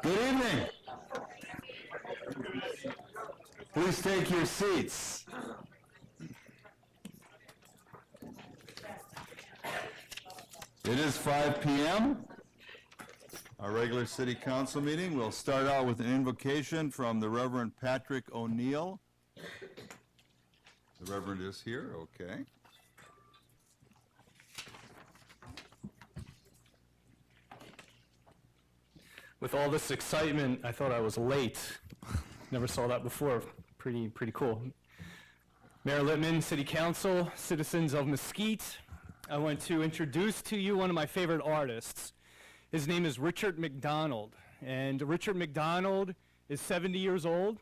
Good evening. Please take your seats. It is 5 p.m. Our regular city council meeting. We'll start out with an invocation from the Reverend Patrick O'Neill. The Reverend is here, okay. With all this excitement, I thought I was late. Never saw that before. Pretty cool. Mayor Littman, City Council, citizens of Mesquite, I want to introduce to you one of my favorite artists. His name is Richard McDonald, and Richard McDonald is 70 years old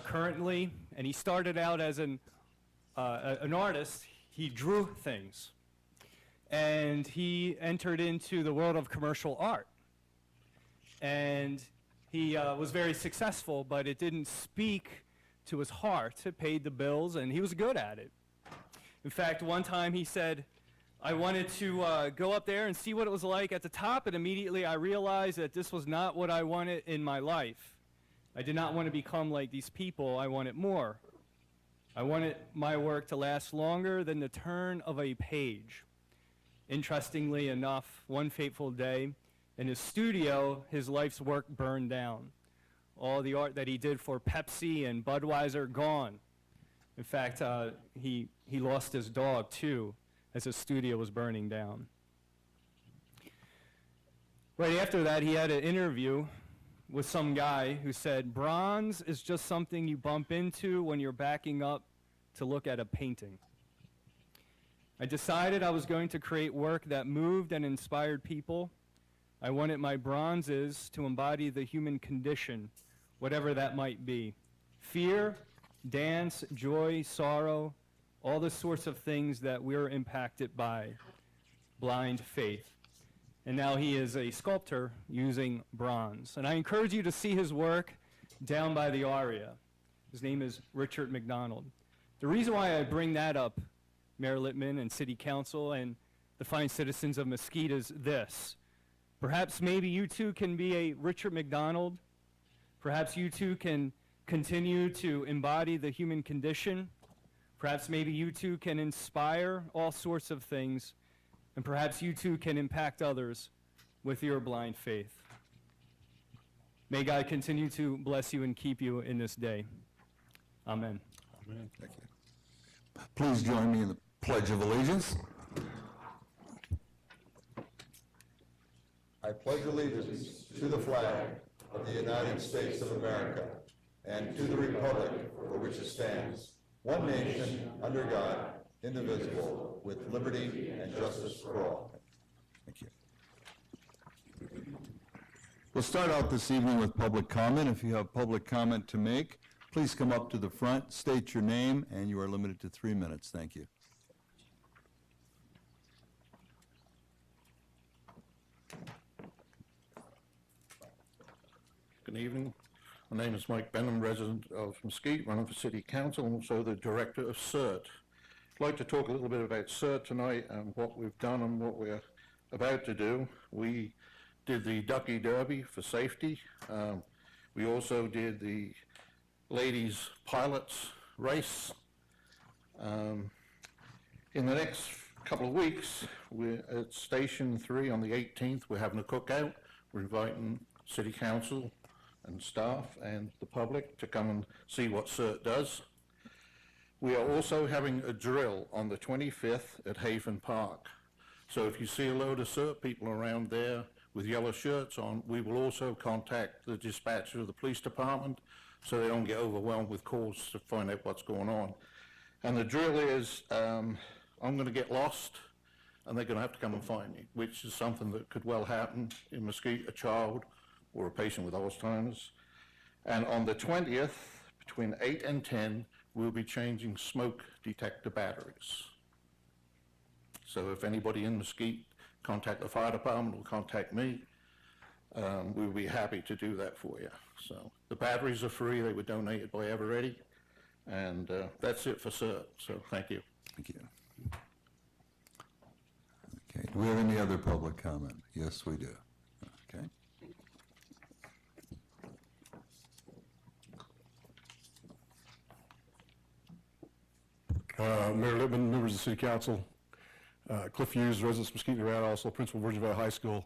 currently, and he started out as an artist. He drew things, and he entered into the world of commercial art. And he was very successful, but it didn't speak to his heart. It paid the bills, and he was good at it. In fact, one time he said, I wanted to go up there and see what it was like at the top, and immediately I realized that this was not what I wanted in my life. I did not want to become like these people. I wanted more. I wanted my work to last longer than the turn of a page. Interestingly enough, one fateful day, in his studio, his life's work burned down. All the art that he did for Pepsi and Budweiser, gone. In fact, he lost his dog, too, as his studio was burning down. Right after that, he had an interview with some guy who said, bronze is just something you bump into when you're backing up to look at a painting. I decided I was going to create work that moved and inspired people. I wanted my bronzes to embody the human condition, whatever that might be. Fear, dance, joy, sorrow, all the sorts of things that we're impacted by. Blind faith. And now he is a sculptor using bronze. And I encourage you to see his work down by the Aria. His name is Richard McDonald. The reason why I bring that up, Mayor Littman and City Council and the fine citizens of Mesquite, is this. Perhaps maybe you too can be a Richard McDonald. Perhaps you too can continue to embody the human condition. Perhaps maybe you too can inspire all sorts of things. And perhaps you too can impact others with your blind faith. May God continue to bless you and keep you in this day. Amen. Amen. Thank you. Please join me in the Pledge of Allegiance. I pledge allegiance to the flag of the United States of America and to the republic for which it stands, one nation, under God, indivisible, with liberty and justice for all. Thank you. We'll start out this evening with public comment. If you have public comment to make, please come up to the front, state your name, and you are limited to 3 minutes. Thank you. Good evening. My name is Mike Benham, resident of Mesquite, running for City Council, and also the director of CERT. I'd like to talk a little bit about CERT tonight and what we've done and what we're about to do. We did the Ducky Derby for safety. We also did the ladies pilots race. In the next couple of weeks, we're at Station 3 on the 18th. We're having a cookout. We're inviting City Council and staff and the public to come and see what CERT does. We are also having a drill on the 25th at Haven Park. So if you see a load of CERT people around there with yellow shirts on, we will also contact the dispatcher of the police department so they don't get overwhelmed with calls to find out what's going on. And the drill is, I'm going to get lost and they're going to have to come and find me, which is something that could well happen in Mesquite, a child or a patient with Alzheimer's. And on the 20th, between 8 and 10, we'll be changing smoke detector batteries. So if anybody in Mesquite, contact the fire department or contact me, we'll be happy to do that for you. So the batteries are free. They were donated by Eveready. And that's it for CERT. So thank you. Thank you. Okay. Do we have any other public comment? Yes, we do. Okay. Mayor Littman, members of the City Council, Cliff Hughes, residents of Mesquite, Nevada, also principal of Virgin Valley High School.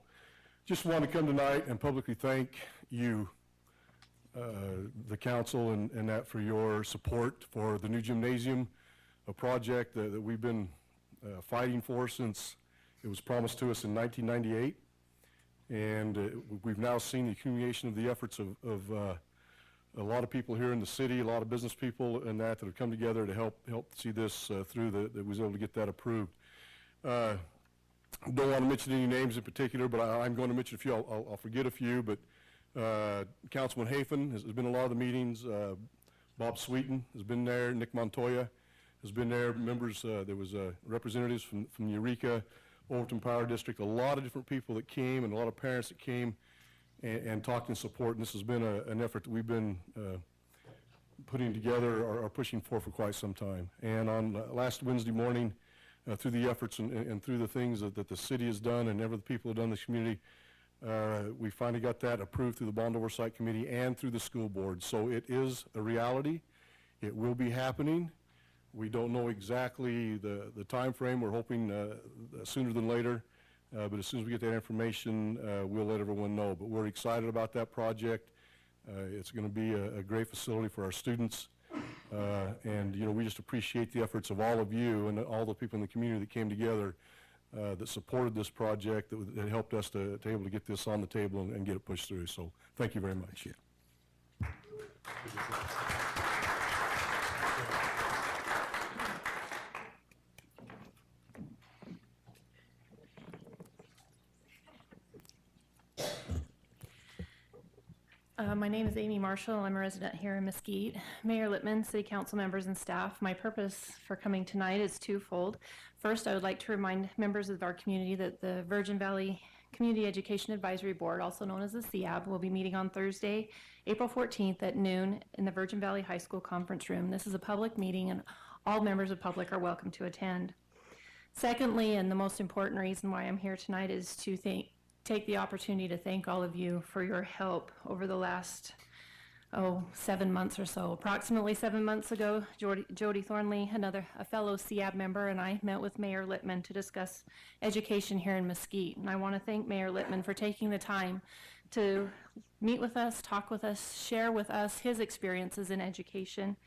Just want to come tonight and publicly thank you, the council, and that for your support for the new gymnasium, a project that we've been fighting for since it was promised to us in 1998. And we've now seen the accumulation of the efforts of a lot of people here in the city, a lot of business people, and that have come together to help see this through. That was able to get that approved. Don't want to mention any names in particular, but I'm going to mention a few. I'll forget a few, but Councilman Hafen has been in a lot of the meetings. Bob Sweeten has been there. Nick Montoya has been there. Members, there was representatives from Eureka, Overton Power District, a lot of different people that came, and a lot of parents that came and talked in support. And this has been an effort that we've been putting together or pushing for quite some time. And on last Wednesday morning, through the efforts and through the things that the city has done and the people have done in this community, we finally got that approved through the Bond Oversight Committee and through the school board. So it is a reality. It will be happening. We don't know exactly the time frame. We're hoping sooner than later. But as soon as we get that information, we'll let everyone know. But we're excited about that project. It's going to be a great facility for our students. And, we just appreciate the efforts of all of you and all the people in the community that came together that supported this project, that helped us to able to get this on the table and get it pushed through. So thank you very much. My name is Amy Marshall. I'm a resident here in Mesquite. Mayor Littman, City Council members and staff, my purpose for coming tonight is twofold. First, I would like to remind members of our community that the Virgin Valley Community Education Advisory Board, also known as the CEAB, will be meeting on Thursday, April 14th at noon in the Virgin Valley High School Conference Room. This is a public meeting and all members of the public are welcome to attend. Secondly, and the most important reason why I'm here tonight, is to take the opportunity to thank all of you for your help over the last 7 months or so. Approximately 7 months ago, Jody Thornley, a fellow CEAB member, and I met with Mayor Littman to discuss education here in Mesquite. And I want to thank Mayor Littman for taking the time to meet with us, talk with us, share with us his experiences in education,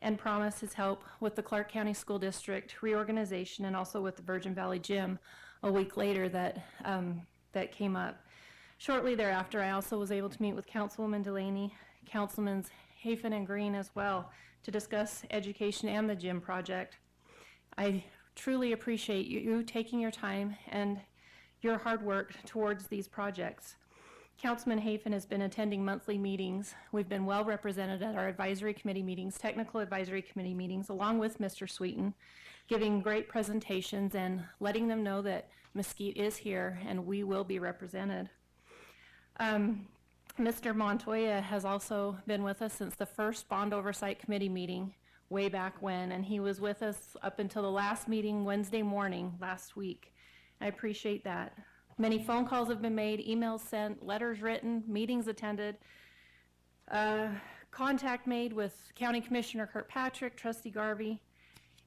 and promise his help with the Clark County School District reorganization and also with the Virgin Valley Gym a week later that came up. Shortly thereafter, I also was able to meet with Councilwoman Delaney, Councilmans Hafen and Green as well, to discuss education and the gym project. I truly appreciate you taking your time and your hard work towards these projects. Councilman Hafen has been attending monthly meetings. We've been well represented at our advisory committee meetings, technical advisory committee meetings, along with Mr. Sweeten, giving great presentations and letting them know that Mesquite is here and we will be represented. Mr. Montoya has also been with us since the first Bond Oversight Committee meeting way back when, and he was with us up until the last meeting Wednesday morning last week. I appreciate that. Many phone calls have been made, emails sent, letters written, meetings attended, contact made with County Commissioner Kirkpatrick, Trustee Garvey,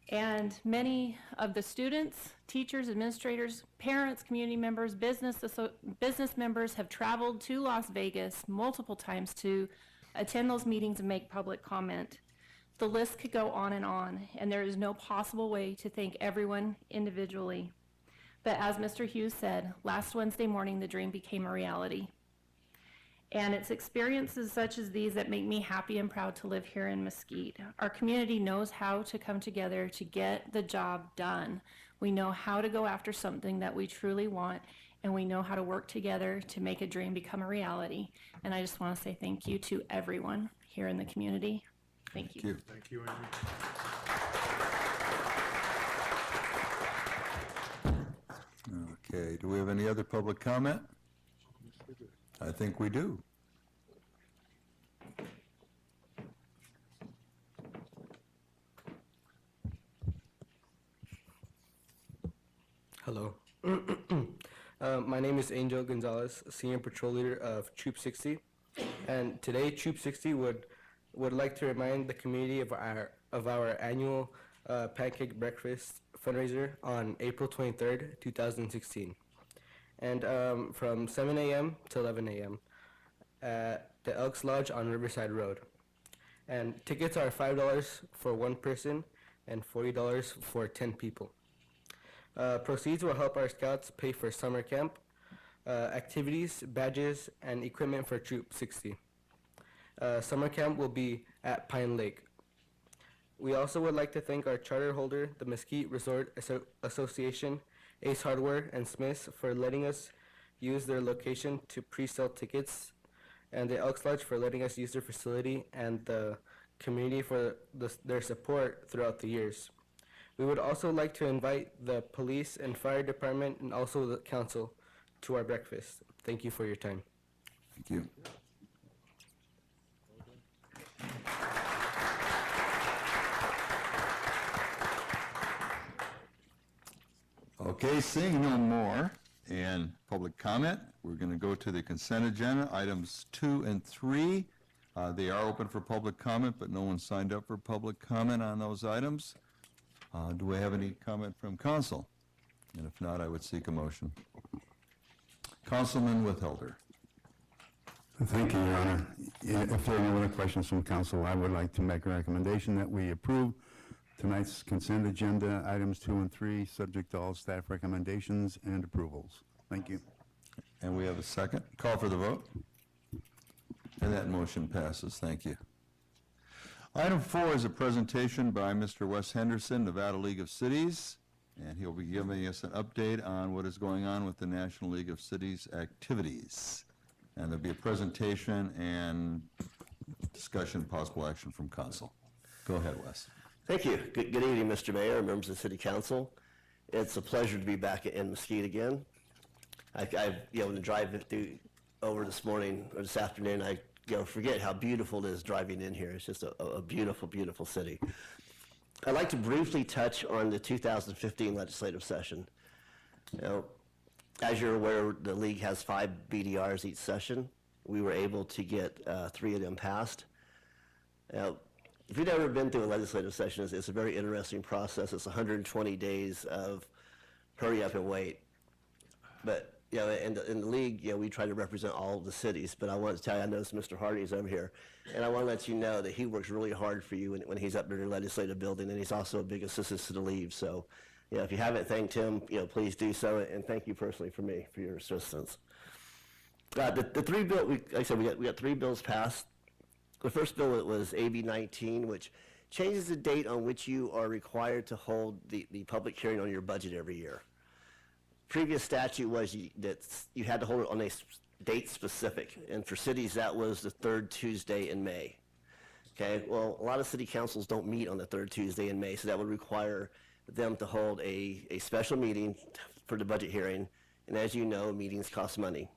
and many of the students, teachers, administrators, parents, community members, business members have traveled to Las Vegas multiple times to attend those meetings and make public comment. The list could go on, and there is no possible way to thank everyone individually. But as Mr. Hughes said, last Wednesday morning the dream became a reality. And it's experiences such as these that make me happy and proud to live here in Mesquite. Our community knows how to come together to get the job done. We know how to go after something that we truly want, and we know how to work together to make a dream become a reality. And I just want to say thank you to everyone here in the community. Thank you. Thank you, Amy. Okay, do we have any other public comment? I think we do. Hello. My name is Angel Gonzalez, Senior Patrol Leader of Troop 60, and today Troop 60 would like to remind the community of our annual pancake breakfast fundraiser on April 23rd, 2016. And from 7 a.m. to 11 a.m. at the Elks Lodge on Riverside Road. And tickets are $5 for one person and $40 for 10 people. Proceeds will help our scouts pay for summer camp, activities, badges, and equipment for Troop 60. Summer camp will be at Pine Lake. We also would like to thank our charter holder, the Mesquite Resort Association, Ace Hardware, and Smith's for letting us use their location to pre-sell tickets, and the Elks Lodge for letting us use their facility, and the community for their support throughout the years. We would also like to invite the police and fire department and also the council to our breakfast. Thank you for your time. Thank you. Okay, seeing no more and public comment, we're going to go to the consent agenda, items 2 and 3. They are open for public comment, but no one signed up for public comment on those items. Do we have any comment from council? And if not, I would seek a motion. Councilman Withholder. Thank you, Your Honor. If there are no other questions from council, I would like to make a recommendation that we approve tonight's consent agenda, items 2 and 3, subject to all staff recommendations and approvals. Thank you. And we have a second. Call for the vote. And that motion passes. Thank you. Item 4 is a presentation by Mr. Wes Henderson, Nevada League of Cities, and he'll be giving us an update on what is going on with the National League of Cities activities. And there'll be a presentation and discussion, possible action from council. Go ahead, Wes. Thank you. Good evening, Mr. Mayor, members of the City Council. It's a pleasure to be back in Mesquite again. I've been driving over this morning or this afternoon. I forget how beautiful it is driving in here. It's just a beautiful, beautiful city. I'd like to briefly touch on the 2015 legislative session. As you're aware, the league has 5 BDRs each session. We were able to get 3 of them passed. If you've never been through a legislative session, it's a very interesting process. It's 120 days of hurry up and wait. But in the league, we try to represent all of the cities. But I want to tell you, I noticed Mr. Hardy's over here, and I want to let you know that he works really hard for you when he's up there in the legislative building, and he's also a big assistant to the league. So, if you haven't thanked him, please do so, and thank you personally for your assistance. The 3 bills, like I said, we got 3 bills passed. The first bill was AB 19, which changes the date on which you are required to hold the public hearing on your budget every year. Previous statute was that you had to hold it on a date specific, and for cities that was the 3rd Tuesday in May. Okay, well, a lot of city councils don't meet on the 3rd Tuesday in May, so that would require them to hold a special meeting for the budget hearing, and as you know, meetings cost money.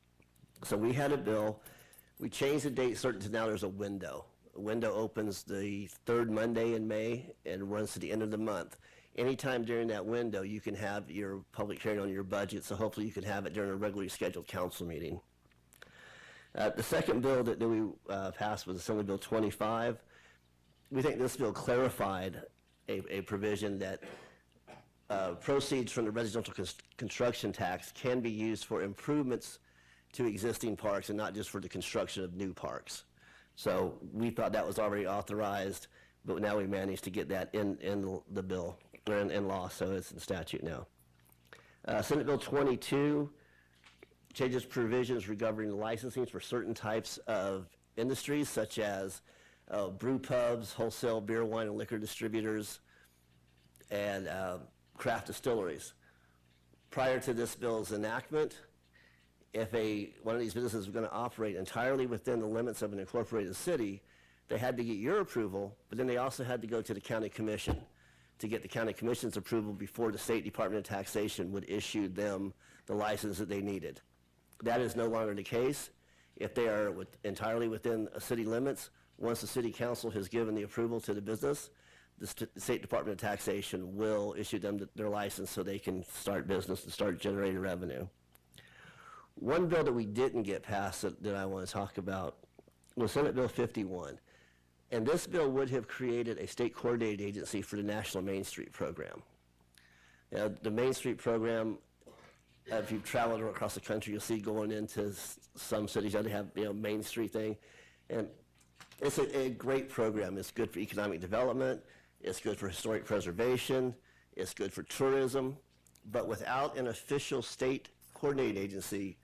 So we had a bill. We changed the date certain to now there's a window. A window opens the 3rd Monday in May and runs to the end of the month. Anytime during that window, you can have your public hearing on your budget, so hopefully you can have it during a regularly scheduled council meeting. The second bill that we passed was Assembly Bill 25. We think this bill clarified a provision that proceeds from the residential construction tax can be used for improvements to existing parks and not just for the construction of new parks. So we thought that was already authorized, but now we managed to get that in the bill, or in law, so it's in statute now. Senate Bill 22 changes provisions regarding licensing for certain types of industries, such as brew pubs, wholesale beer, wine, and liquor distributors, and craft distilleries. Prior to this bill's enactment, if one of these businesses was going to operate entirely within the limits of an incorporated city, they had to get your approval, but then they also had to go to the county commission to get the county commission's approval before the State Department of Taxation would issue them the license that they needed. That is no longer the case. If they are entirely within city limits, once the city council has given the approval to the business, the State Department of Taxation will issue them their license so they can start business and start generating revenue. One bill that we didn't get passed that I want to talk about was Senate Bill 51. And this bill would have created a state coordinated agency for the National Main Street Program. Now, the Main Street Program, if you've traveled across the country, you'll see going into some cities, they have, Main Street thing. And it's a great program. It's good for economic development. It's good for historic preservation. It's good for tourism. But without an official state coordinated agency,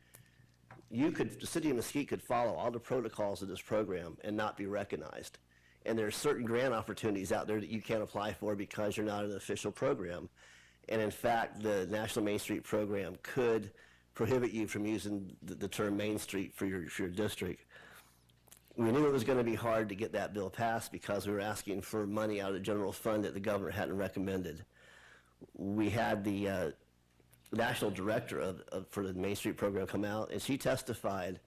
the city of Mesquite could follow all the protocols of this program and not be recognized. And there are certain grant opportunities out there that you can't apply for because you're not an official program. And in fact, the National Main Street Program could prohibit you from using the term Main Street for your district. We knew it was going to be hard to get that bill passed because we were asking for money out of the general fund that the governor hadn't recommended. We had the national director for the Main Street Program come out, and she testified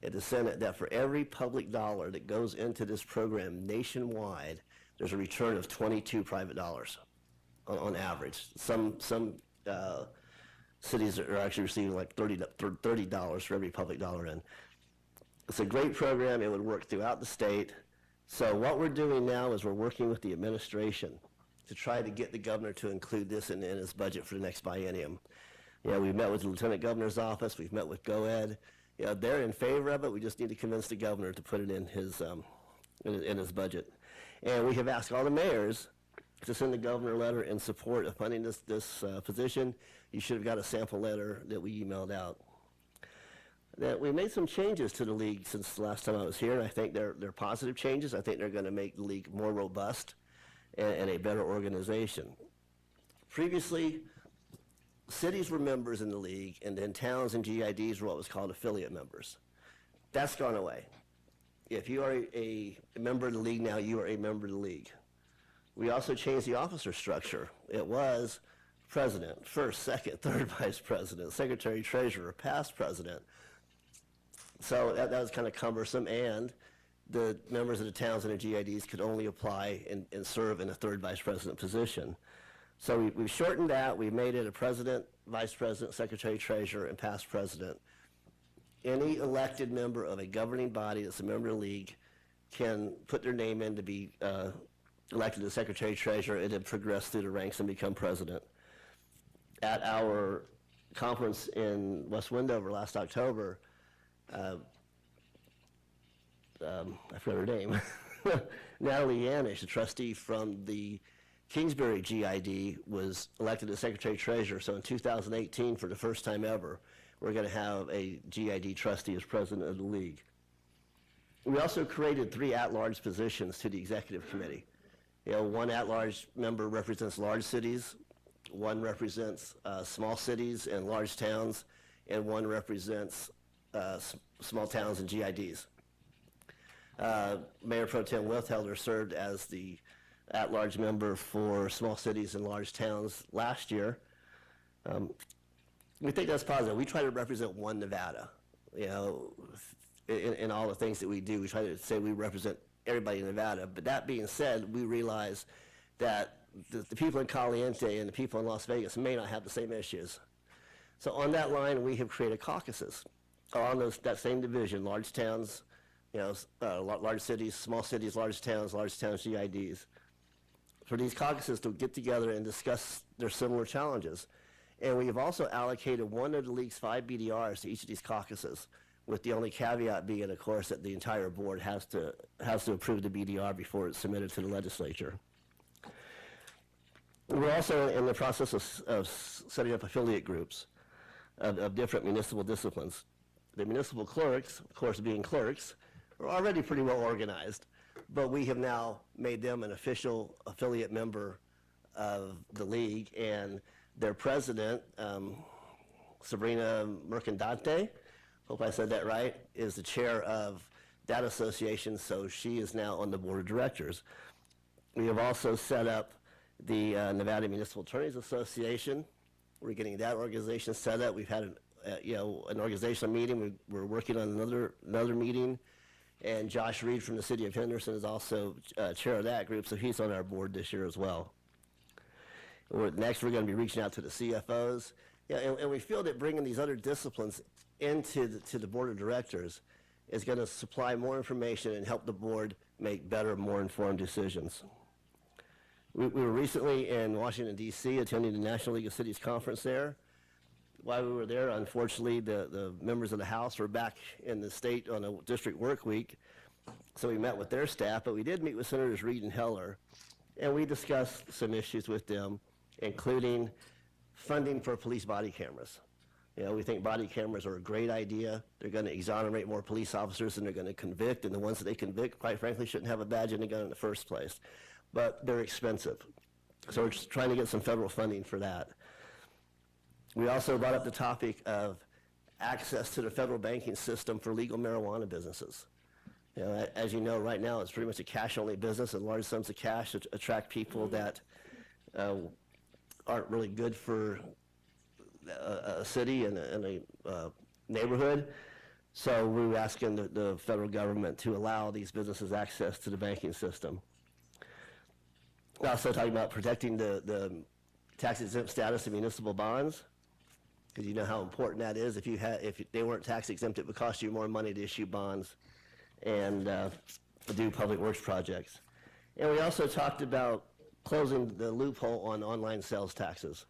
at the Senate that for every public dollar that goes into this program nationwide, there's a return of 22 private dollars on average. Some cities are actually receiving like $30 for every public dollar in. It's a great program. It would work throughout the state. So what we're doing now is we're working with the administration to try to get the governor to include this in his budget for the next biennium. We've met with the Lieutenant Governor's office. We've met with GOED. They're in favor of it. We just need to convince the governor to put it in his budget. And we have asked all the mayors to send the governor a letter in support of funding this position. You should have got a sample letter that we emailed out. That we made some changes to the league since the last time I was here, and I think they're positive changes. I think they're going to make the league more robust and a better organization. Previously, cities were members in the league, and then towns and GIDs were what was called affiliate members. That's gone away. If you are a member of the league now, you are a member of the league. We also changed the officer structure. It was president, first, second, third vice president, secretary, treasurer, past president. So that was kind of cumbersome, and the members of the towns and the GIDs could only apply and serve in a third vice president position. So we've shortened that. We've made it a president, vice president, secretary, treasurer, and past president. Any elected member of a governing body that's a member of the league can put their name in to be elected as secretary, treasurer, and then progress through the ranks and become president. At our conference in West Wendover last October, I forgot her name, Natalie Yanish, a trustee from the Kingsbury GID, was elected as secretary treasurer. So in 2018, for the first time ever, we're going to have a GID trustee as president of the league. We also created 3 at-large positions to the executive committee. One at-large member represents large cities, one represents small cities and large towns, and one represents small towns and GIDs. Mayor Pro Tem Wilthelder served as the at-large member for small cities and large towns last year. We think that's positive. We try to represent one Nevada. In all the things that we do, we try to say we represent everybody in Nevada. But that being said, we realize that the people in Caliente and the people in Las Vegas may not have the same issues. So on that line, we have created caucuses on that same division: large towns, large cities, large towns, GIDs. For these caucuses to get together and discuss their similar challenges. And we have also allocated one of the league's 5 BDRs to each of these caucuses, with the only caveat being, of course, that the entire board has to approve the BDR before it's submitted to the legislature. We're also in the process of setting up affiliate groups of different municipal disciplines. The municipal clerks, of course, being clerks, are already pretty well organized, but we have now made them an official affiliate member of the league, and their president, Sabrina Mercandante, hope I said that right, is the chair of that association, so she is now on the board of directors. We have also set up the Nevada Municipal Attorneys Association. We're getting that organization set up. We've had an organizational meeting. We're working on another meeting, and Josh Reed from the city of Henderson is also chair of that group, so he's on our board this year as well. Next, we're going to be reaching out to the CFOs, and we feel that bringing these other disciplines into the board of directors is going to supply more information and help the board make better, more informed decisions. We were recently in Washington, D.C., attending the National League of Cities conference there. While we were there, unfortunately, the members of the House were back in the state on a district work week, so we met with their staff, but we did meet with Senators Reid and Heller, and we discussed some issues with them, including funding for police body cameras. You know, we think body cameras are a great idea. They're going to exonerate more police officers, and they're going to convict, and the ones that they convict, quite frankly, shouldn't have a badge and a gun in the first place. But they're expensive. So we're just trying to get some federal funding for that. We also brought up the topic of access to the federal banking system for legal marijuana businesses. You know, as you know, right now it's pretty much a cash-only business, and large sums of cash attract people that aren't really good for a city and a neighborhood. So we were asking the federal government to allow these businesses access to the banking system. We're also talking about protecting the tax-exempt status of municipal bonds, because you know how important that is. If they weren't tax-exempt, it would cost you more money to issue bonds and do public works projects. And we also talked about closing the loophole on online sales taxes.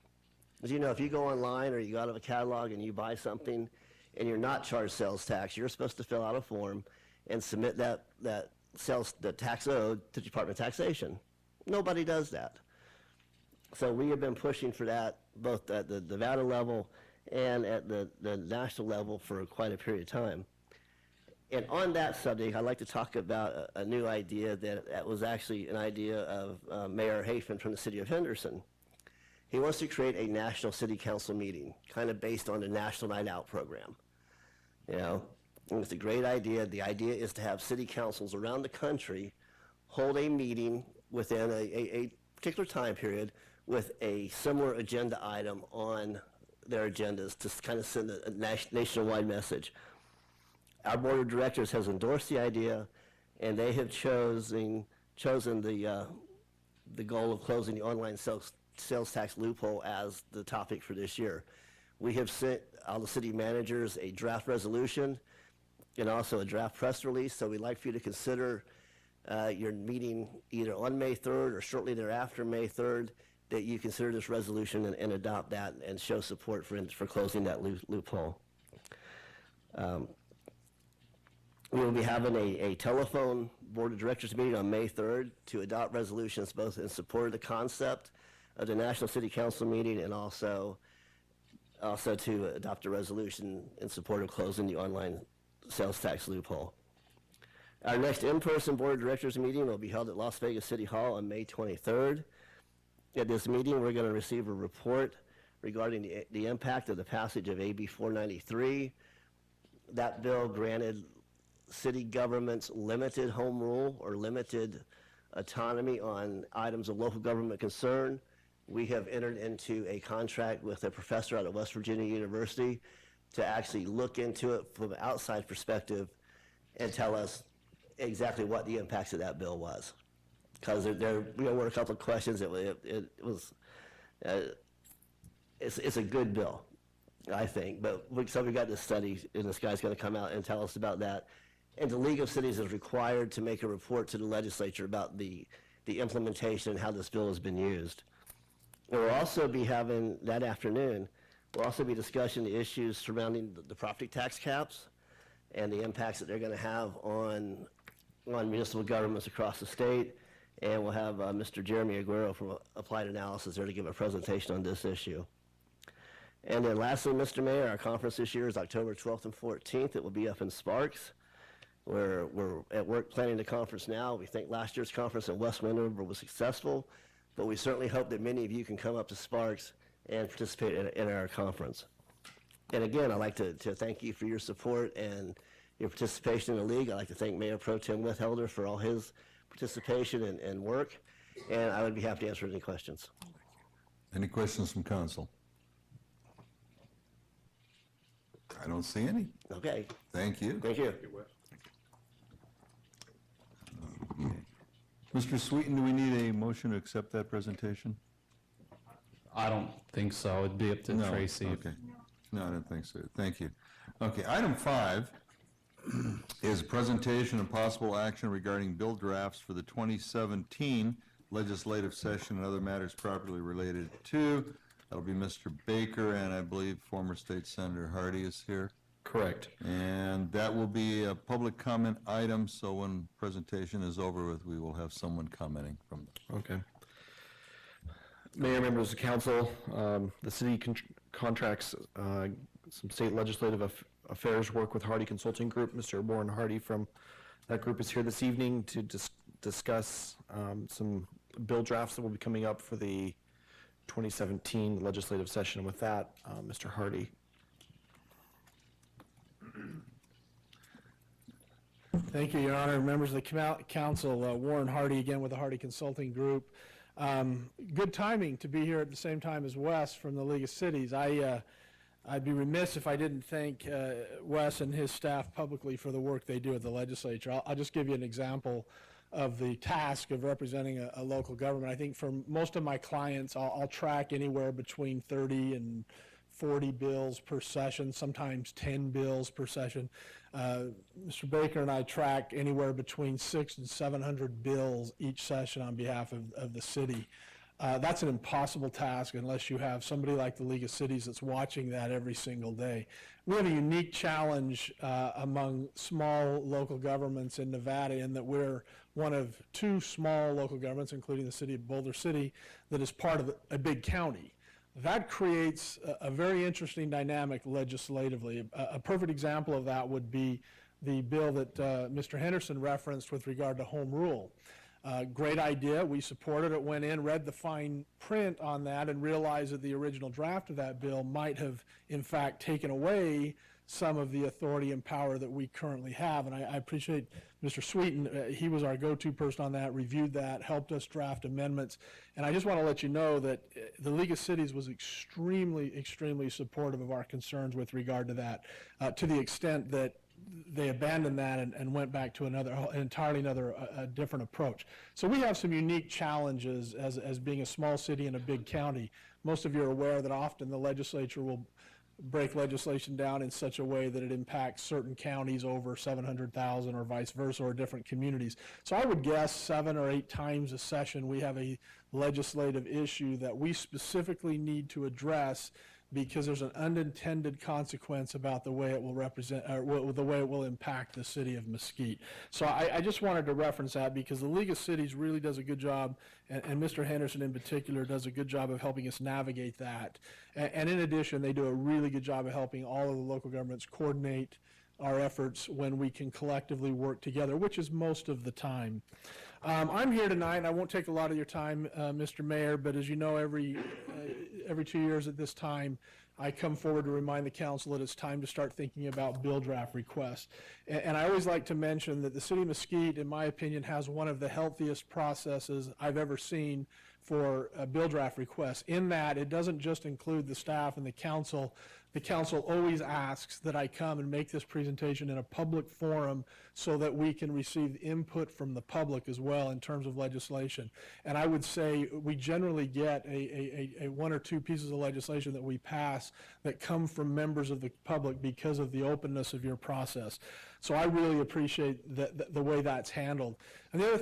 As you know, if you go online or you go out of a catalog and you buy something and you're not charged sales tax, you're supposed to fill out a form and submit the tax owed to the Department of Taxation. Nobody does that. So we have been pushing for that both at the Nevada level and at the national level for quite a period of time. And on that subject, I'd like to talk about a new idea that was actually an idea of Mayor Hafen from the city of Henderson. He wants to create a national city council meeting, kind of based on the National Night Out program. You know, and it's a great idea. The idea is to have city councils around the country hold a meeting within a particular time period with a similar agenda item on their agendas to kind of send a nationwide message. Our board of directors has endorsed the idea, and they have chosen the goal of closing the online sales tax loophole as the topic for this year. We have sent all the city managers a draft resolution and also a draft press release, so we'd like for you to consider your meeting either on May 3rd or shortly thereafter, May 3rd, that you consider this resolution and adopt that and show support for closing that loophole. We will be having a telephone board of directors meeting on May 3rd to adopt resolutions both in support of the concept of the National City Council meeting and also to adopt a resolution in support of closing the online sales tax loophole. Our next in-person board of directors meeting will be held at Las Vegas City Hall on May 23rd. At this meeting, we're going to receive a report regarding the impact of the passage of AB 493. That bill granted city governments limited home rule or limited autonomy on items of local government concern. We have entered into a contract with a professor out of West Virginia University to actually look into it from an outside perspective and tell us exactly what the impacts of that bill was. Because there were a couple of questions. It's a good bill, I think. But so we got this study, and this guy's going to come out and tell us about that. And the League of Cities is required to make a report to the legislature about the implementation and how this bill has been used. And we'll also be having, that afternoon, we'll also be discussing the issues surrounding the property tax caps and the impacts that they're going to have on municipal governments across the state. And we'll have Mr. Jeremy Aguero from Applied Analysis there to give a presentation on this issue. And then lastly, Mr. Mayor, our conference this year is October 12th and 14th. It will be up in Sparks. We're at work planning the conference now. We think last year's conference in West Windover was successful, but we certainly hope that many of you can come up to Sparks and participate in our conference. And again, I'd like to thank you for your support and your participation in the league. I'd like to thank Mayor Pro Tem Withelder for all his participation and work, and I would be happy to answer any questions. Any questions from council? I don't see any. Okay. Thank you. Thank you. Mr. Sweeten, do we need a motion to accept that presentation? I don't think so. It'd be up to No. Tracy. Okay. No, I don't think so. Thank you. Okay, item 5 is presentation and possible action regarding bill drafts for the 2017 legislative session and other matters properly related to. That'll be Mr. Baker, and I believe former State Senator Hardy is here. Correct. And that will be a public comment item, so when presentation is over with, we will have someone commenting from them. Okay. Mayor, members of council, the city contracts some state legislative affairs work with Hardy Consulting Group. Mr. Warren Hardy from that group is here this evening to discuss some bill drafts that will be coming up for the 2017 legislative session. With that, Mr. Hardy. Thank you, Your Honor. Members of the council, Warren Hardy again with the Hardy Consulting Group. Good timing to be here at the same time as Wes from the League of Cities. I'd be remiss if I didn't thank Wes and his staff publicly for the work they do at the legislature. I'll just give you an example of the task of representing a local government. I think for most of my clients, I'll track anywhere between 30 and 40 bills per session, sometimes 10 bills per session. Mr. Baker and I track anywhere between 600 and 700 bills each session on behalf of the city. That's an impossible task unless you have somebody like the League of Cities that's watching that every single day. We have a unique challenge among small local governments in Nevada in that we're one of two small local governments, including the city of Boulder City, that is part of a big county. That creates a very interesting dynamic legislatively. A perfect example of that would be the bill that Mr. Henderson referenced with regard to home rule. Great idea. We supported it, went in, read the fine print on that, and realized that the original draft of that bill might have, in fact, taken away some of the authority and power that we currently have. And I appreciate Mr. Sweeten. He was our go-to person on that, reviewed that, helped us draft amendments. And I just want to let you know that the League of Cities was extremely, extremely supportive of our concerns with regard to that, to the extent that they abandoned that and went back to a different approach. So we have some unique challenges as being a small city and a big county. Most of you are aware that often the legislature will break legislation down in such a way that it impacts certain counties over 700,000 or vice versa, or different communities. So I would guess 7 or 8 times a session we have a legislative issue that we specifically need to address because there's an unintended consequence about the way it will represent, or the way it will impact the city of Mesquite. So I just wanted to reference that because the League of Cities really does a good job, and Mr. Henderson in particular does a good job of helping us navigate that. And in addition, they do a really good job of helping all of the local governments coordinate our efforts when we can collectively work together, which is most of the time. I'm here tonight, and I won't take a lot of your time, Mr. Mayor, but as you know, every 2 years at this time, I come forward to remind the council that it's time to start thinking about bill draft requests. And I always like to mention that the city of Mesquite, in my opinion, has one of the healthiest processes I've ever seen for bill draft requests, in that it doesn't just include the staff and the council. The council always asks that I come and make this presentation in a public forum so that we can receive input from the public as well in terms of legislation. And I would say we generally get a 1 or 2 pieces of legislation that we pass that come from members of the public because of the openness of your process. So I really appreciate the way that's handled. And the other